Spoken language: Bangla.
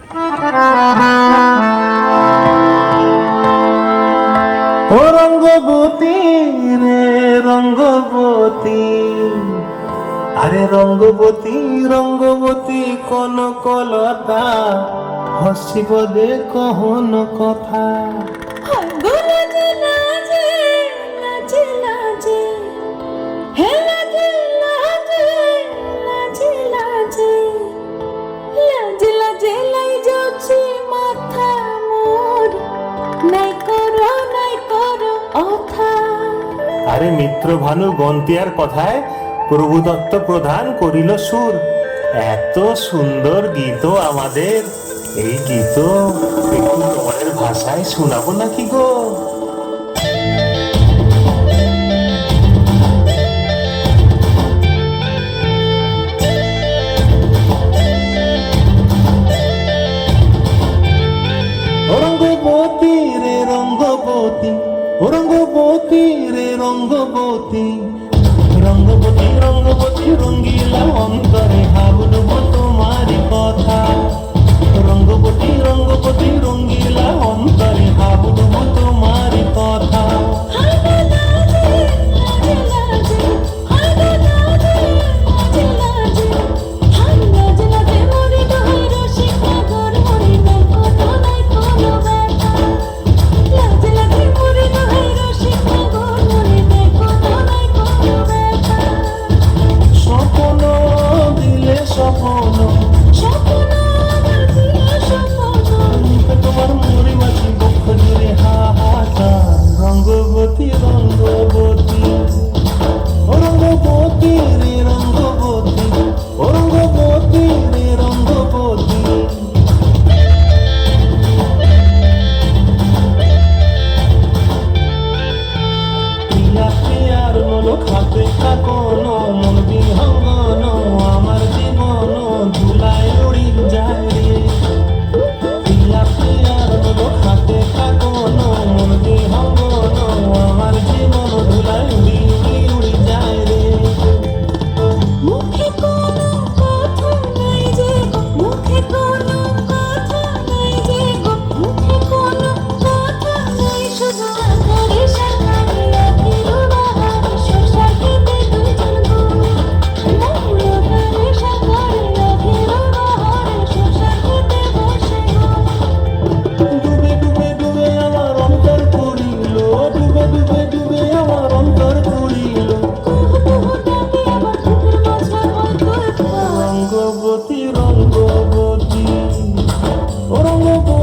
ও রঙ্গবতী রে রঙ্গবতী, আরে রঙ্গবতী রঙ্গবতী কোন কলতা, হসিব দে কহন কথা। আরে মিত্র ভানু গন্তিয়ার কথায় প্রভু দত্ত প্রধান করিল সুর। এত সুন্দর গীত আমাদের, এই গীত একটু তোমাদের ভাষায় শোনাবো নাকি গো? রঙ্গবতী রে রঙ্গবতী, ও রঙ্গবতী রে রঙ্গবতী, রঙ্গবতী রঙ্গবতী রঙ্গিলা অন্তরে ভাবব তোমারি কথা। রঙ্গবতী রঙ্গবতী রঙ্গিলা অন্তরে ভাবব তোমারি কথা। রঙ্গবতী রঙ্গবতী, ও রঙ্গবতী রে রঙ্গবতী, ও রঙ্গবতী রে রঙ্গবতী। প্রিয়া প্রিয়ার মন খাতে কাকন, মন বিহঙ্গন আমার জীবন ধুলায় উড়ি যায় রে। প্রিয়া প্রিয়ার মন খাতে কাকন, মন বিহঙ্গন আমার জীবন ধুলায় উড়ি উড়ি উড়ি যায় রে। মুখে কোনো কথা নাই যে গো, মুখে কোনো কথা নাই যে গো, মুখে কোনো কথা নাই, শুধু আধারে সাকারে আখির বাহারে শশা খেতে দুজন গুনে। আধারে সাকারে আখির বাহারে শশা খেতে বসে ডুবে ডুবে ডুবে আমার অন্তর পুরিল, ডুবে ডুবে ডুবে আমার অন্তর পুরিল। ডাকে আবার বুকের মাঝে অন্তর রঙ্গবতী রঙ্গবতী, ও রঙ্গবতী